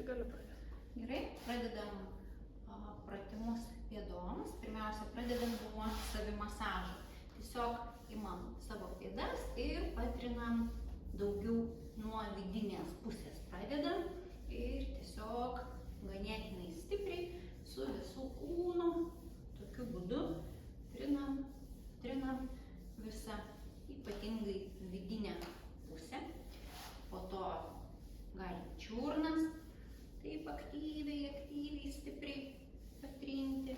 Tai gali pradėti. Gerai, pradedam pratimus pėdoms. Pirmiausia, pradedam nuo savimasažo. Tiesiog imam savo pėdas ir patrinam daugiau nuo vidinės pusės. Pradedam ir tiesiog ganėtinai stipriai su visų kūnu. Tokiu būdu trinam visą, ypatingai vidinę pusę. Po to galim čiurnas, taip aktyviai, stipriai patrinti.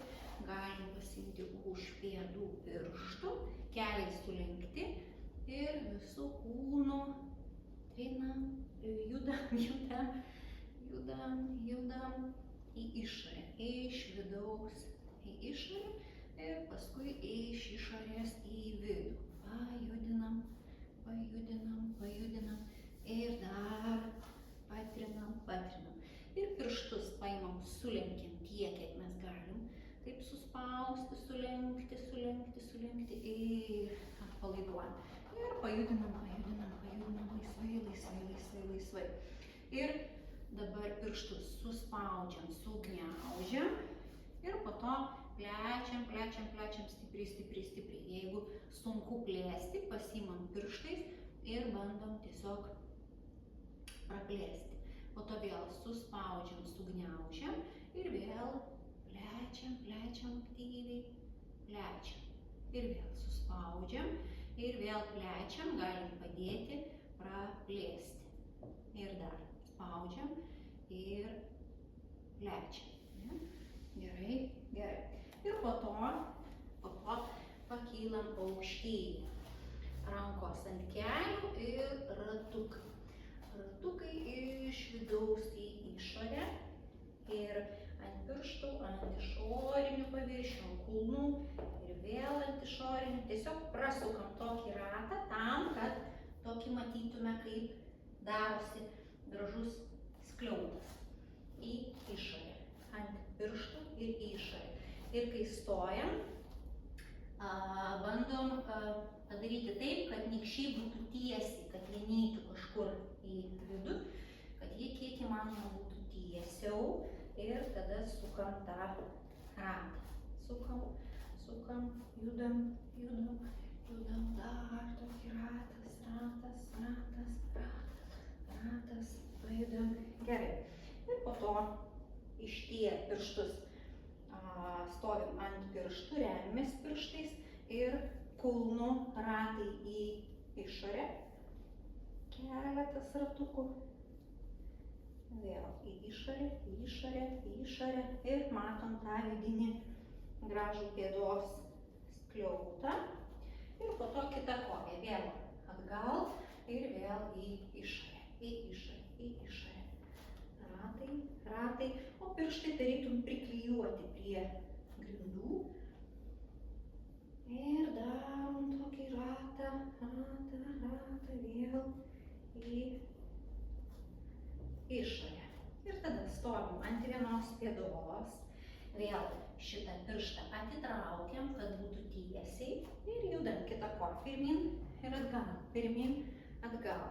Galim pasimti už pėdų pirštų, keliai sulenkti ir visų kūnų trinam, judam į išorę, iš vidaus į išorę ir paskui iš išorės į vidų. Pajudinam ir dar patrinam. Ir pirštus paimam, sulenkiam tiek, kiek mes galim. Taip suspausti, sulenkti ir atpalaiduojam. Ir pajudinam laisvai. Ir dabar pirštus suspaudžiam, sugniaužiam ir po to plečiam stipriai. Jeigu sunku plėsti, pasiimam pirštais ir bandom tiesiog praplėsti. Po to vėl suspaudžiam, sugniaužiam ir vėl plečiam aktyviai, ir vėl suspaudžiam ir vėl plečiam, galim padėti praplėsti. Ir dar spaudžiam ir plečiam. Gerai. Ir po to pakylam aukštyn. Rankos ant kelių ir ratukai. Ratukai iš vidaus į išorę ir ant pirštų, ant išorinių paviršių, ant kulnų ir vėl ant išorinių. Tiesiog prasukam tokį ratą tam, kad tokį matytume, kaip darosi gražus skliautas į išorę, ant pirštų ir į išorę. Ir kai stojam, bandom padaryti taip, kad nykščiai būtų tiesiai, kad jie neitų kažkur į vidų, kad jie kiek įmanoma būtų tiesiau ir tada sukam tą ratą. Sukam, judam, dar tokį ratas, pajudam. Gerai. Ir po to ištieję pirštus stovim ant pirštų, remiamės pirštais ir kulnų ratai į išorę. Keletas ratukų. Vėl į išorę ir matom tą vidinį gražų pėdos skliautą. Ir po to kita koja. Vėl atgal ir vėl į išorę. Ratai, o pirštai tarytum priklijuoti prie grindų. Ir darom tokį ratą vėl į išorę. Ir tada stovim ant vienos pėdos. Vėl šitą pirštą atitraukiam, kad būtų tiesiai. Ir judam kitą koją. Pirmyn ir atgal.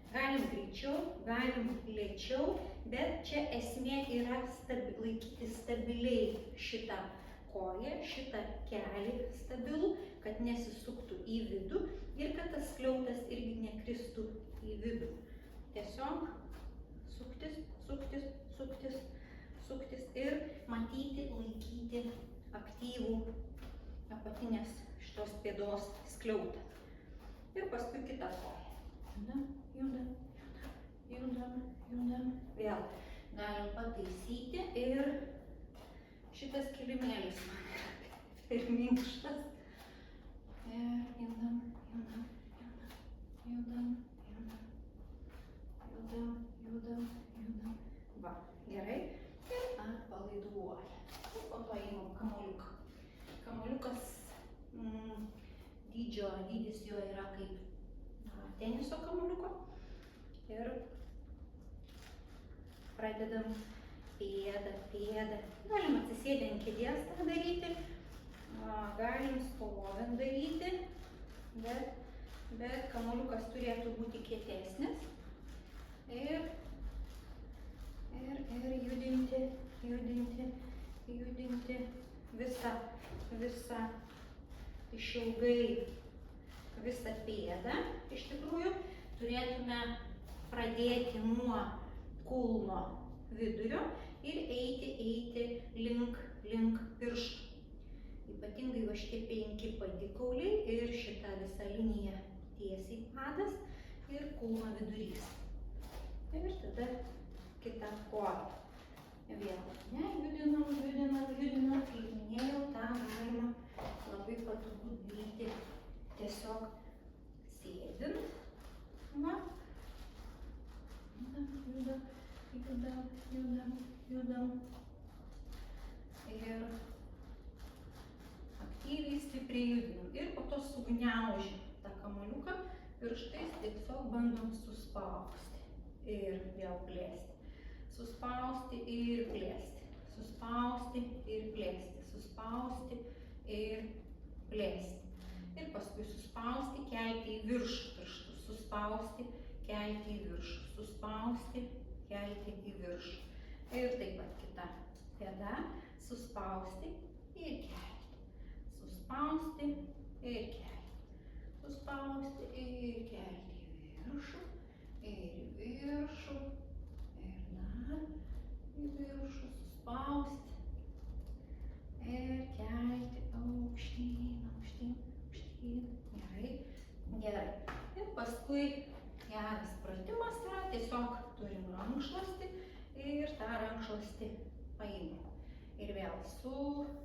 Galim greičiau, galim lėčiau, bet čia esmė yra laikyti stabiliai šitą koją, šitą kelį stabilų, kad nesisuktų į vidų ir kad tas skliautas irgi nekristų į vidų. Tiesiog suktis ir matyti, laikyti aktyvų apatinės šitos pėdos skliautą. Ir paskui kitą koją. Judam. Vėl galim pataisyti ir šitas kilimėlis man yra per minkštas. Ir judam. Va, gerai. Ir atpalaiduoja. Ir po to imam kamuoliuką. Kamuoliukas dydis jo yra kaip teniso kamuoliuko. Ir pradedam pėdą. Galim atsisėdę ant kėdės tą daryti, galim stovint daryti, bet kamuoliukas turėtų būti kietesnis. Ir judinti visą išilgai visą pėdą. Iš tikrųjų, turėtume pradėti nuo kulno vidurio ir eiti link pirštų. Ypatingai va šitie 5 padikauliai ir šita visa linija tiesiai padas ir kulno vidurys. Ir tada kita koja. Vėl, ne, judinam, kaip minėjau, tą galima labai patogu daryti tiesiog sėdint. Va. Judam. Ir aktyviai, stipriai judinam. Ir po to sugniaužim tą kamuoliuką, pirštais tiesiog bandom suspausti. Ir vėl plėsti. Suspausti ir plėsti. Suspausti ir plėsti. Suspausti ir plėsti. Ir paskui suspausti, kelti į viršų pirštus. Suspausti, kelti į viršų. Suspausti, kelti į viršų. Ir taip pat kita pėda. Suspausti ir kelti. Suspausti ir kelti. Suspausti ir kelti į viršų. Ir į viršų. Ir dar į viršų. Suspausti. Ir kelti aukštyn. Gerai. Ir paskui geras pratimas yra, tiesiog turim rankšluostį ir tą rankšluostį paimam. Ir vėl sukabinam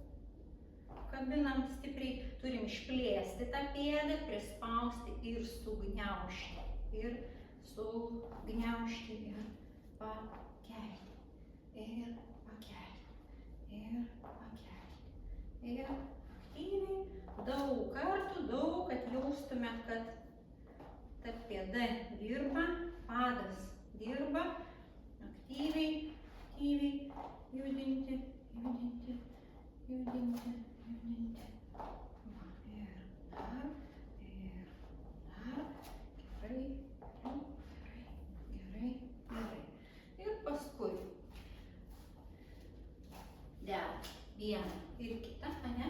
stipriai, turim išplėsti tą pėdą, prispausti ir sugniaužti. Ir sugniaužti ir pakelti. Ir pakelti. Ir pakelti. Ir aktyviai. Daug kartų, kad jaustumėt, kad ta pėda dirba, padas dirba, aktyviai judinti. Va, ir dar, gerai. Ir paskui dedam vieną ir kitą, ane?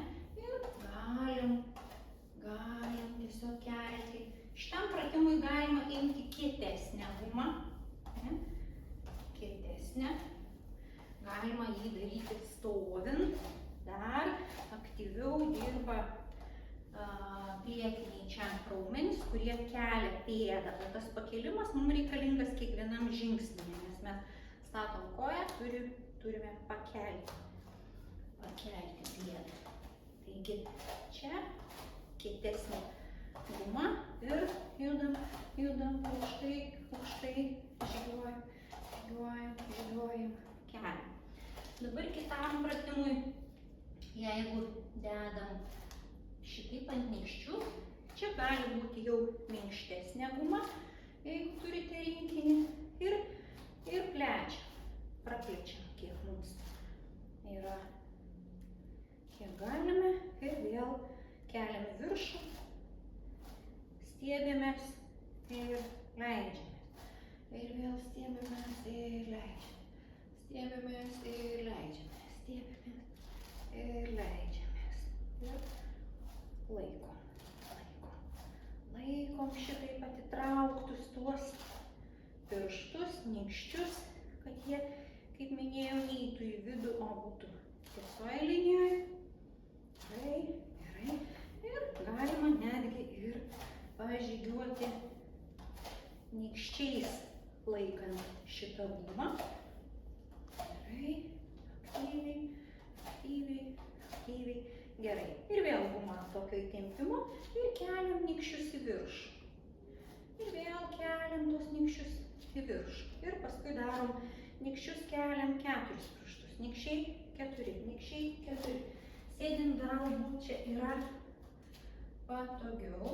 Galim tiesiog kelti. Šitam pratimui galima imti kietesnę gumą. Kietesnę. Galima jį daryti stovint. Dar aktyviau dirba priekiniai čia raumenys, kurie kelia pėdą. O tas pakėlimas mums reikalingas kiekvienam žingsnyje, nes mes statom koją, turime pakelti pėdą. Taigi čia kietesnė guma ir judam aukštai, žygiuojam, keliam. Dabar kitam pratimui, jeigu dedam šitaip ant nykščių, čia gali būti jau minkštesnė guma, jeigu turite rinkinį, ir praplečiam, kiek mums yra. Kiek galime ir vėl keliam į viršų, stiebiamės ir leidžiamės. Ir vėl stiebiamės ir leidžiamės. Stiebiamės ir leidžiamės. Stiebiamės ir leidžiamės. Ir laikom šitaip atitrauktus tuos pirštus, nykščius, kad jie, kaip minėjau, neįtų į vidų, o būtų tiesioje linijoje. Gerai. Ir galima netgi ir pažygiuoti nykščiais laikant šitą gumą. Gerai, aktyviai. Gerai. Ir vėl guma tokio įtempimo ir keliam nykščius į viršų. Ir vėl keliam tos nykščius į viršų. Ir paskui darom nykščius keliam 4 pirštus. Nykščiai 4. Sėdint galbūt čia yra patogiau.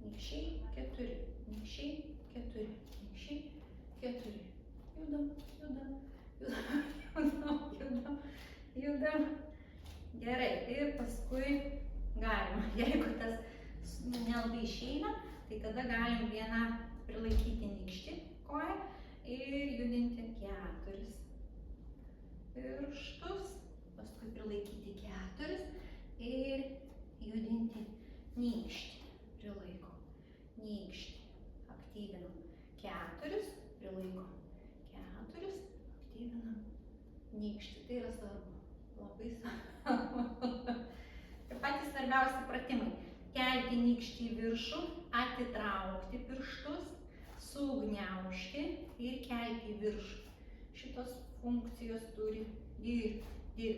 Nykščiai 4. Judam. Gerai. Ir paskui galima, jeigu tas nelabai išeina, tai tada galim vieną prilaikyti nykštį koją ir judinti 4 pirštus, paskui prilaikyti 4 ir judinti nykštį. Prilaikom. Nykštį. Aktyvinam. 4, prilaikom. 4, aktyvinam. Nykštį. Tai yra svarbu. Labai svarbu. Ir patys svarbiausi pratimai. Kelti nykštį į viršų, atitraukti pirštus, sugniaužti ir kelti į viršų. Šitos funkcijos turi dirbti.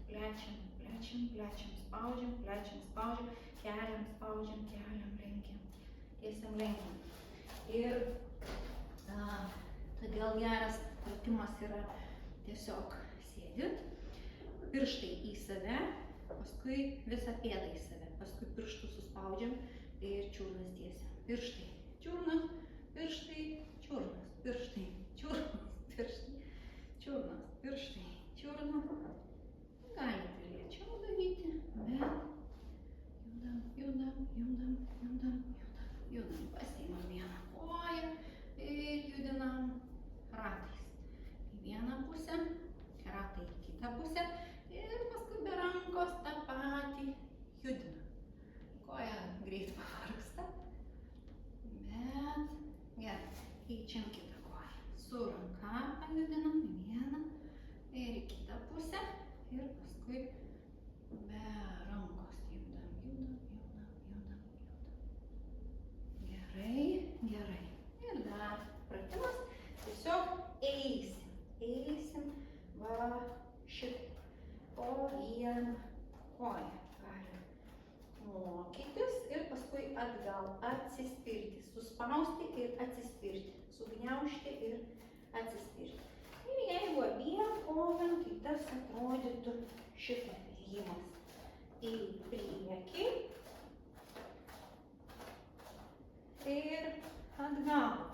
Plečiam, spaudžiam, keliam, spaudžiam, lenkiam, tiesiam, lenkiam. Ir todėl geras pratimas yra tiesiog sėdit, pirštai į save, paskui visą pėdą į save, paskui pirštus suspaudžiam ir čiurnas tiesiam. Pirštai, čiurnas, pirštai, čiurnas, pirštai, čiurnas, pirštai, čiurnas, pirštai, čiurnas. Galite lėčiau daryti, bet judam. Pasiimam vieną koją ir judinam ratais. Į vieną pusę, ratai į kitą pusę. Ir paskui be rankos tą patį judinam. Koja greit pavargsta, bet gerai, keičiam kitą koją. Su ranka pajudinam į vieną ir į kitą pusę ir paskui be rankos judam. Gerai. Ir dar pratimas, tiesiog eisim va šitaip. Po vieną koją galim mokytis ir paskui atgal atsispirti, suspausti ir atsispirti, sugniaužti ir atsispirti. Ir jeigu abiem kojom, tai tas atrodytų šitaip ėjimas į priekį ir atgal.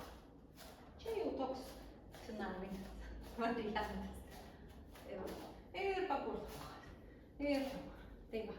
Čia jau toks finalinis variantas. Ir papurtom. Ir tai va.